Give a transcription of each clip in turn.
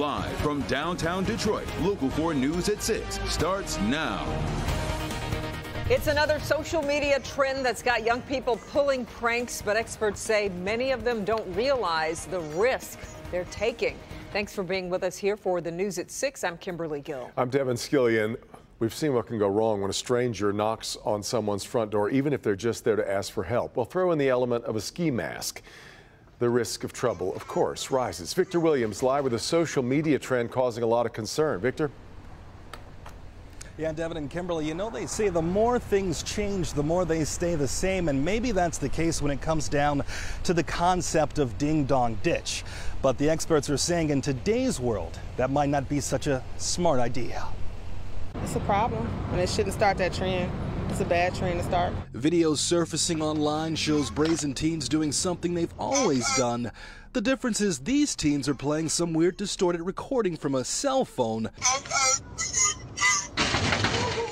Live from downtown Detroit, Local 4 News at 6 starts now. It's another social media trend that's got young people pulling pranks, but experts say many of them don't realize the risk they're taking. Thanks for being with us here for the News at 6. I'm Kimberly Gill. I'm Devin Skillian. We've seen what can go wrong when a stranger knocks on someone's front door, even if they're just there to ask for help. Well, throw in the element of a ski mask. The risk of trouble, of course, rises. Victor Williams live with a social media trend causing a lot of concern. Victor? Yeah, Devin and Kimberly, you know they say the more things change, the more they stay the same, and maybe that's the case when it comes down to the concept of ding-dong ditch. But the experts are saying in today's world, that might not be such a smart idea. It's a problem, and it shouldn't start that trend. It's a bad trend to start. Videos surfacing online shows brazen teens doing something they've always done. The difference is these teens are playing some weird distorted recording from a cell phone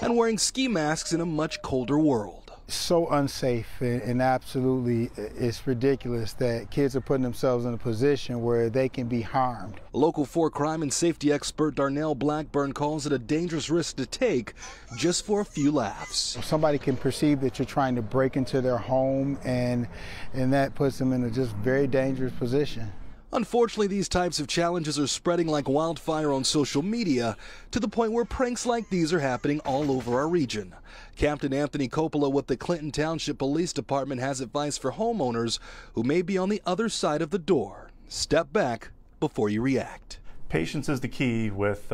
and wearing ski masks in a much colder world. So unsafe and absolutely it's ridiculous that kids are putting themselves in a position where they can be harmed. Local 4 crime and safety expert Darnell Blackburn calls it a dangerous risk to take just for a few laughs. Somebody can perceive that you're trying to break into their home and that puts them in a just very dangerous position. Unfortunately, these types of challenges are spreading like wildfire on social media to the point where pranks like these are happening all over our region. Captain Anthony Coppola with the Clinton Township Police Department has advice for homeowners who may be on the other side of the door. Step back before you react. Patience is the key with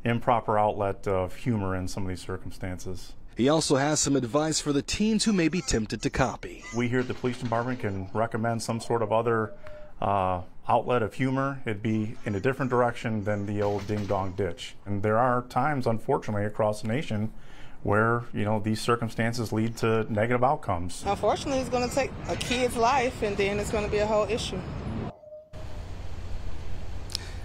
improper outlet of humor in some of these circumstances. He also has some advice for the teens who may be tempted to copy. We here at the police department can recommend some sort of other outlet of humor. It'd be in a different direction than the old ding-dong ditch. And there are times, unfortunately, across the nation where, you know, these circumstances lead to negative outcomes. Unfortunately, it's going to take a kid's life, and then it's going to be a whole issue.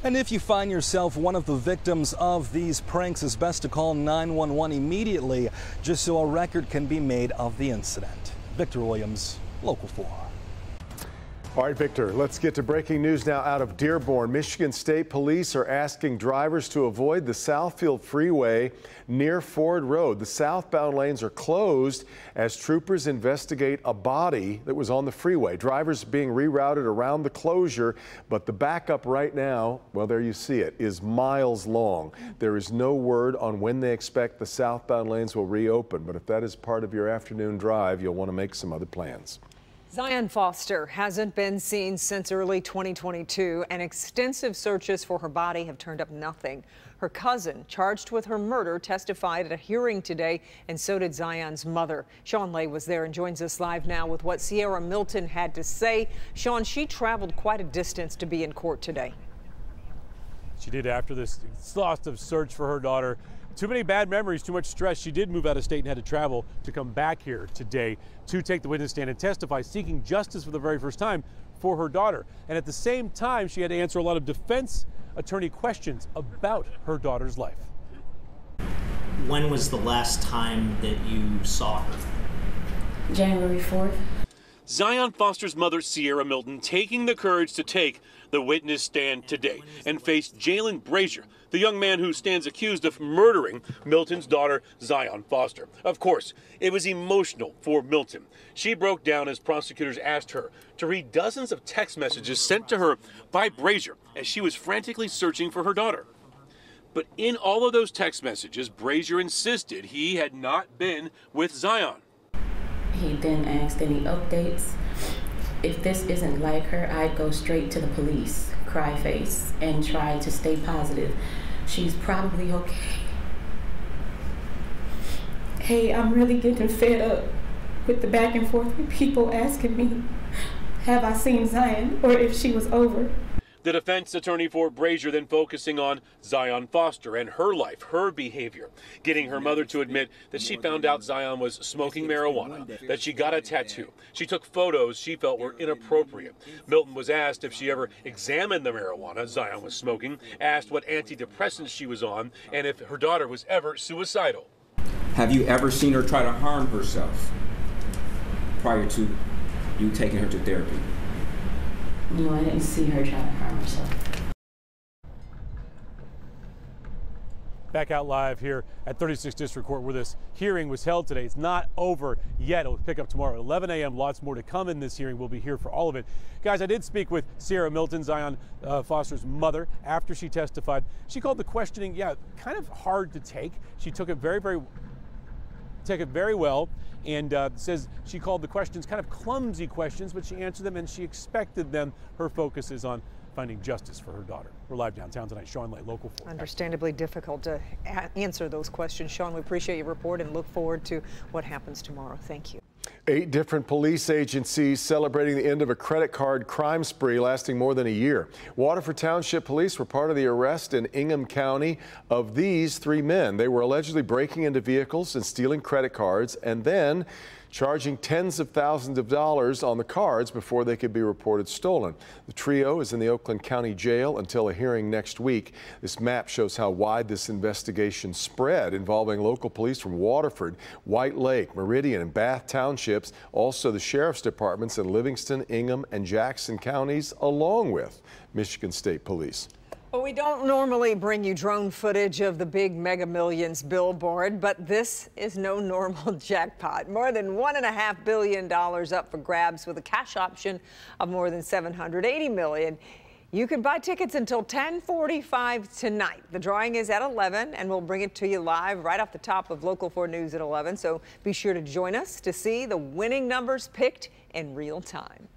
And if you find yourself one of the victims of these pranks, it's best to call 911 immediately, just so a record can be made of the incident. Victor Williams, Local 4. All right, Victor, let's get to breaking news now out of Dearborn. Michigan State Police are asking drivers to avoid the Southfield Freeway near Ford Road. The southbound lanes are closed as troopers investigate a body that was on the freeway. Drivers being rerouted around the closure, but the backup right now, well, there you see it, is miles long. There is no word on when they expect the southbound lanes will reopen, but if that is part of your afternoon drive, you'll want to make some other plans. Zion Foster hasn't been seen since early 2022, and extensive searches for her body have turned up nothing. Her cousin, charged with her murder, testified at a hearing today, and so did Zion's mother. Sean Lay was there and joins us live now with what Sierra Milton had to say. Sean, she traveled quite a distance to be in court today. She did after this exhaustive search for her daughter. Too many bad memories, too much stress. She did move out of state and had to travel to come back here today to take the witness stand and testify, seeking justice for the very first time for her daughter. And at the same time, she had to answer a lot of defense attorney questions about her daughter's life. When was the last time that you saw her? January 4th. Zion Foster's mother, Sierra Milton, taking the courage to take the witness stand today and face Jalen Brazier, the young man who stands accused of murdering Milton's daughter, Zion Foster. Of course, it was emotional for Milton. She broke down as prosecutors asked her to read dozens of text messages sent to her by Brazier as she was frantically searching for her daughter. But in all of those text messages, Brazier insisted he had not been with Zion. He then asked any updates. If this isn't like her, I'd go straight to the police, cry face, and try to stay positive. She's probably okay. Hey, I'm really getting fed up with the back and forth with people asking me, have I seen Zion, or if she was over. The defense attorney for Brazier then focusing on Zion Foster and her life, her behavior, getting her mother to admit that she found out Zion was smoking marijuana, that she got a tattoo. She took photos she felt were inappropriate. Milton was asked if she ever examined the marijuana Zion was smoking, asked what antidepressants she was on, and if her daughter was ever suicidal. Have you ever seen her try to harm herself prior to you taking her to therapy? No, I didn't see her try to harm herself. Back out live here at 36th District Court where this hearing was held today. It's not over yet. It'll pick up tomorrow at 11 a.m. Lots more to come in this hearing. We'll be here for all of it. Guys, I did speak with Sierra Milton, Zion Foster's mother, after she testified. She called the questioning, kind of hard to take. She took it very well, and says she called the questions kind of clumsy questions, but she answered them and she expected them. Her focus is on finding justice for her daughter. We're live downtown tonight. Sean Lay, Local 4. Understandably difficult to answer those questions. Sean, we appreciate your report and look forward to what happens tomorrow. Thank you. 8 different police agencies celebrating the end of a credit card crime spree lasting more than a year. Waterford Township Police were part of the arrest in Ingham County of these 3 men. They were allegedly breaking into vehicles and stealing credit cards and then charging tens of thousands of dollars on the cards before they could be reported stolen. The trio is in the Oakland County Jail until a hearing next week. This map shows how wide this investigation spread, involving local police from Waterford, White Lake, Meridian, and Bath Townships, also the sheriff's departments in Livingston, Ingham, and Jackson counties, along with Michigan State Police. Well, we don't normally bring you drone footage of the big Mega Millions billboard, but this is no normal jackpot. More than $1.5 billion up for grabs with a cash option of more than $780 million. You can buy tickets until 10:45 tonight. The drawing is at 11, and we'll bring it to you live right off the top of Local 4 News at 11. So be sure to join us to see the winning numbers picked in real time.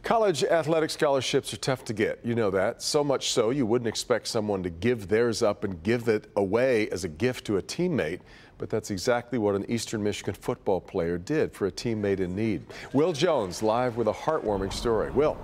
College athletic scholarships are tough to get. You know that. So much so you wouldn't expect someone to give theirs up and give it away as a gift to a teammate. But that's exactly what an Eastern Michigan football player did for a teammate in need. Will Jones live with a heartwarming story. Will.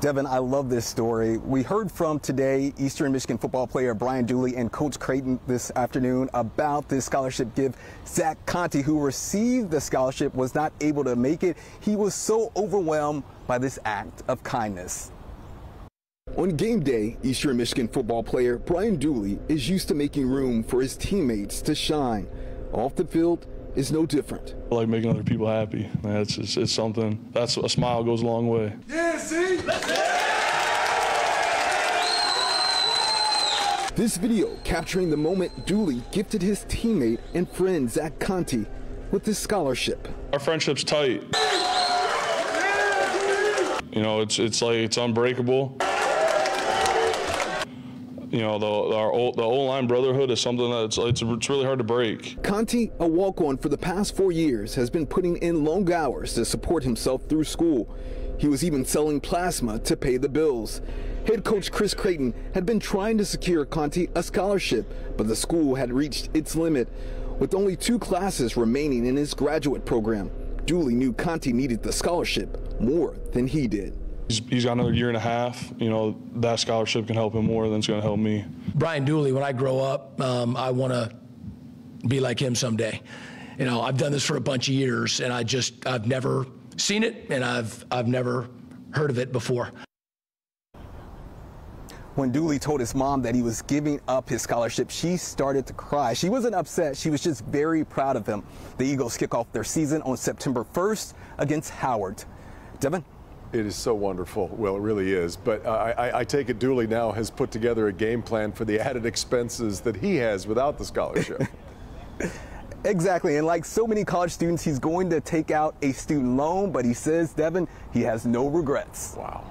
Devin, I love this story. We heard from today Eastern Michigan football player Brian Dooley and Coach Creighton this afternoon about this scholarship gift. Zach Conti, who received the scholarship, was not able to make it. He was so overwhelmed by this act of kindness. On game day, Eastern Michigan football player Brian Dooley is used to making room for his teammates to shine. Off the field is no different. I like making other people happy. It's something. That's a smile goes a long way. Yeah, see? This video capturing the moment Dooley gifted his teammate and friend Zach Conti with this scholarship. Our friendship's tight. You know, it's like it's unbreakable. You know, the O-line brotherhood is something that's it's really hard to break. Conti, a walk-on for the past 4 years, has been putting in long hours to support himself through school. He was even selling plasma to pay the bills. Head coach Chris Creighton had been trying to secure Conti a scholarship, but the school had reached its limit. With only 2 classes remaining in his graduate program, Dooley knew Conti needed the scholarship more than he did. He's got another year and a half. You know, that scholarship can help him more than it's going to help me. Brian Dooley, when I grow up, I want to be like him someday. You know, I've done this for a bunch of years, and I've never seen it, and I've never heard of it before. When Dooley told his mom that he was giving up his scholarship, she started to cry. She wasn't upset. She was just very proud of him. The Eagles kick off their season on September 1st against Howard. Devin? It is so wonderful. Well, it really is. But I take it Dooley now has put together a game plan for the added expenses that he has without the scholarship. Exactly. And like so many college students, he's going to take out a student loan. But he says, Devin, he has no regrets. Wow.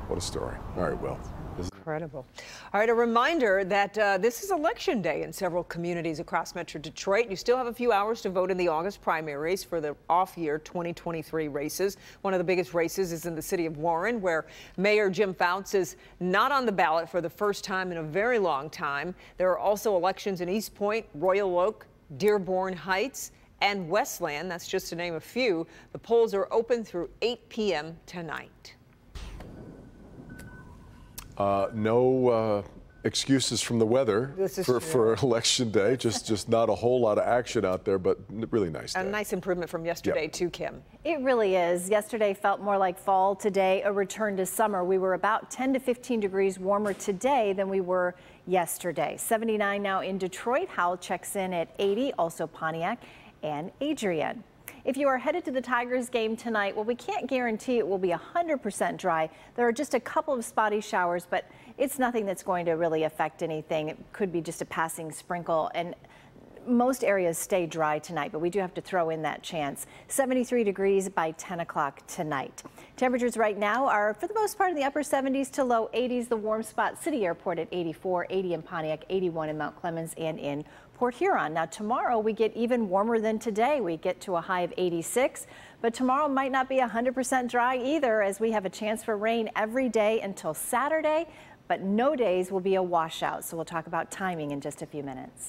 What a story. All right, Will. Incredible. All right, a reminder that this is Election Day in several communities across Metro Detroit. You still have a few hours to vote in the August primaries for the off-year 2023 races. One of the biggest races is in the city of Warren, where Mayor Jim Fouts is not on the ballot for the first time in a very long time. There are also elections in East Point, Royal Oak, Dearborn Heights, and Westland. That's just to name a few. The polls are open through 8 p.m. tonight. No excuses from the weather for Election Day. Just not a whole lot of action out there, but really nice day. A nice improvement from yesterday too, Kim. It really is. Yesterday felt more like fall. Today, a return to summer. We were about 10 to 15 degrees warmer today than we were yesterday. 79 now in Detroit. Howell checks in at 80. Also Pontiac and Adrian. If you are headed to the Tigers game tonight, well, we can't guarantee it will be 100% dry. There are just a couple of spotty showers, but it's nothing that's going to really affect anything. It could be just a passing sprinkle, and most areas stay dry tonight, but we do have to throw in that chance. 73 degrees by 10 o'clock tonight. Temperatures right now are, for the most part, in the upper 70s to low 80s. The warm spot, City Airport at 84, 80 in Pontiac, 81 in Mount Clemens and in Port Huron. Now tomorrow we get even warmer than today. We get to a high of 86, but tomorrow might not be 100% dry either, as we have a chance for rain every day until Saturday, but no days will be a washout. So we'll talk about timing in just a few minutes.